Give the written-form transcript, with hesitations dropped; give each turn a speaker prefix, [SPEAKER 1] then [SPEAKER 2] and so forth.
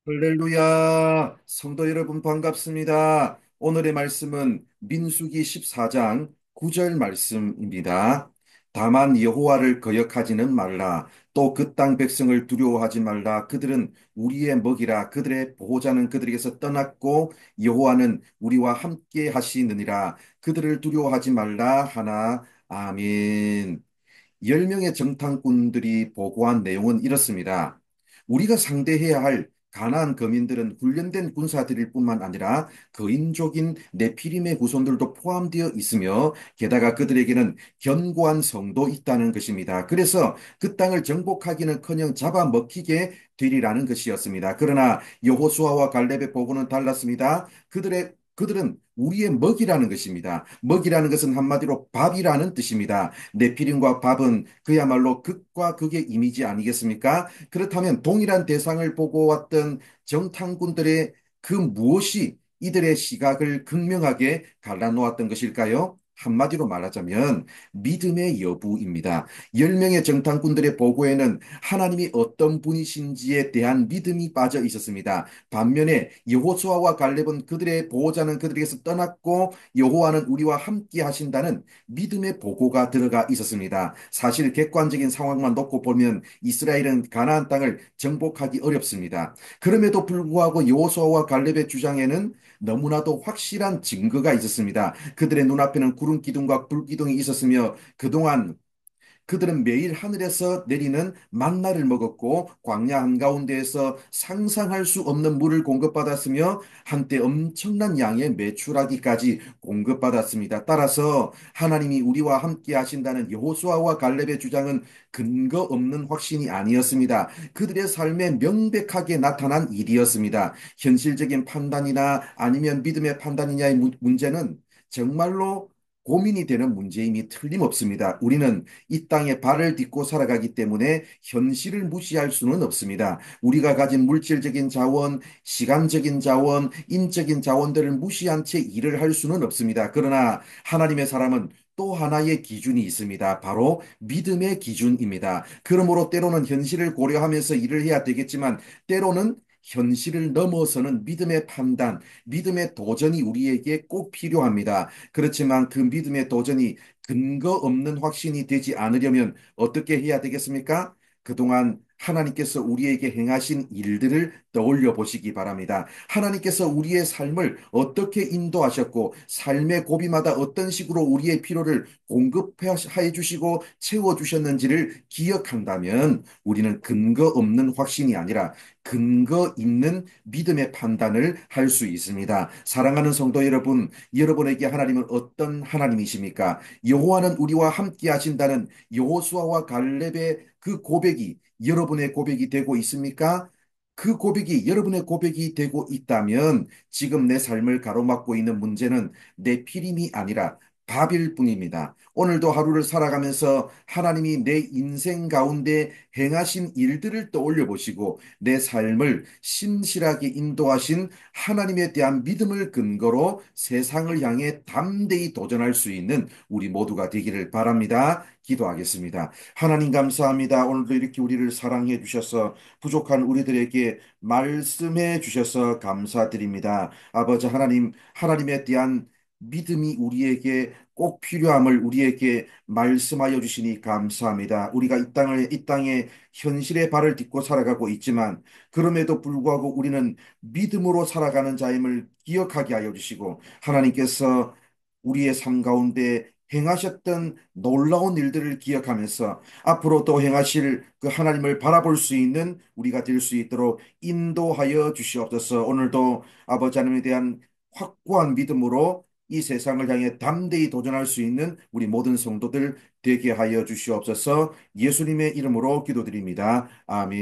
[SPEAKER 1] 할렐루야! 성도 여러분 반갑습니다. 오늘의 말씀은 민수기 14장 9절 말씀입니다. 다만 여호와를 거역하지는 말라. 또 그 땅 백성을 두려워하지 말라. 그들은 우리의 먹이라. 그들의 보호자는 그들에게서 떠났고 여호와는 우리와 함께 하시느니라. 그들을 두려워하지 말라 하나. 아멘. 10명의 정탐꾼들이 보고한 내용은 이렇습니다. 우리가 상대해야 할 가나안 거민들은 훈련된 군사들일 뿐만 아니라 거인족인 네피림의 후손들도 포함되어 있으며 게다가 그들에게는 견고한 성도 있다는 것입니다. 그래서 그 땅을 정복하기는커녕 잡아먹히게 되리라는 것이었습니다. 그러나 여호수아와 갈렙의 보고는 달랐습니다. 그들은 우리의 먹이라는 것입니다. 먹이라는 것은 한마디로 밥이라는 뜻입니다. 네피림과 밥은 그야말로 극과 극의 이미지 아니겠습니까? 그렇다면 동일한 대상을 보고 왔던 정탐꾼들의 그 무엇이 이들의 시각을 극명하게 갈라놓았던 것일까요? 한마디로 말하자면 믿음의 여부입니다. 10명의 정탐꾼들의 보고에는 하나님이 어떤 분이신지에 대한 믿음이 빠져 있었습니다. 반면에 여호수아와 갈렙은 그들의 보호자는 그들에게서 떠났고 여호와는 우리와 함께 하신다는 믿음의 보고가 들어가 있었습니다. 사실 객관적인 상황만 놓고 보면 이스라엘은 가나안 땅을 정복하기 어렵습니다. 그럼에도 불구하고 여호수아와 갈렙의 주장에는 너무나도 확실한 증거가 있었습니다. 그들의 눈앞에는 구름 기둥과 불 기둥이 있었으며 그동안 그들은 매일 하늘에서 내리는 만나를 먹었고 광야 한가운데에서 상상할 수 없는 물을 공급받았으며 한때 엄청난 양의 메추라기까지 공급받았습니다. 따라서 하나님이 우리와 함께 하신다는 여호수아와 갈렙의 주장은 근거 없는 확신이 아니었습니다. 그들의 삶에 명백하게 나타난 일이었습니다. 현실적인 판단이나 아니면 믿음의 판단이냐의 문제는 정말로 고민이 되는 문제임이 틀림없습니다. 우리는 이 땅에 발을 딛고 살아가기 때문에 현실을 무시할 수는 없습니다. 우리가 가진 물질적인 자원, 시간적인 자원, 인적인 자원들을 무시한 채 일을 할 수는 없습니다. 그러나 하나님의 사람은 또 하나의 기준이 있습니다. 바로 믿음의 기준입니다. 그러므로 때로는 현실을 고려하면서 일을 해야 되겠지만 때로는 현실을 넘어서는 믿음의 판단, 믿음의 도전이 우리에게 꼭 필요합니다. 그렇지만 그 믿음의 도전이 근거 없는 확신이 되지 않으려면 어떻게 해야 되겠습니까? 그동안 하나님께서 우리에게 행하신 일들을 떠올려 보시기 바랍니다. 하나님께서 우리의 삶을 어떻게 인도하셨고, 삶의 고비마다 어떤 식으로 우리의 필요를 공급해 주시고 채워주셨는지를 기억한다면 우리는 근거 없는 확신이 아니라 근거 있는 믿음의 판단을 할 수 있습니다. 사랑하는 성도 여러분, 여러분에게 하나님은 어떤 하나님이십니까? 여호와는 우리와 함께 하신다는 여호수아와 갈렙의 그 고백이 여러분의 고백이 되고 있습니까? 그 고백이 여러분의 고백이 되고 있다면 지금 내 삶을 가로막고 있는 문제는 내 피림이 아니라 밥일 뿐입니다. 오늘도 하루를 살아가면서 하나님이 내 인생 가운데 행하신 일들을 떠올려 보시고 내 삶을 신실하게 인도하신 하나님에 대한 믿음을 근거로 세상을 향해 담대히 도전할 수 있는 우리 모두가 되기를 바랍니다. 기도하겠습니다. 하나님 감사합니다. 오늘도 이렇게 우리를 사랑해 주셔서 부족한 우리들에게 말씀해 주셔서 감사드립니다. 아버지 하나님, 하나님에 대한 믿음이 우리에게 꼭 필요함을 우리에게 말씀하여 주시니 감사합니다. 우리가 이 땅에 현실의 발을 딛고 살아가고 있지만 그럼에도 불구하고 우리는 믿음으로 살아가는 자임을 기억하게 하여 주시고 하나님께서 우리의 삶 가운데 행하셨던 놀라운 일들을 기억하면서 앞으로 또 행하실 그 하나님을 바라볼 수 있는 우리가 될 수 있도록 인도하여 주시옵소서. 오늘도 아버지 하나님에 대한 확고한 믿음으로 이 세상을 향해 담대히 도전할 수 있는 우리 모든 성도들 되게 하여 주시옵소서. 예수님의 이름으로 기도드립니다. 아멘.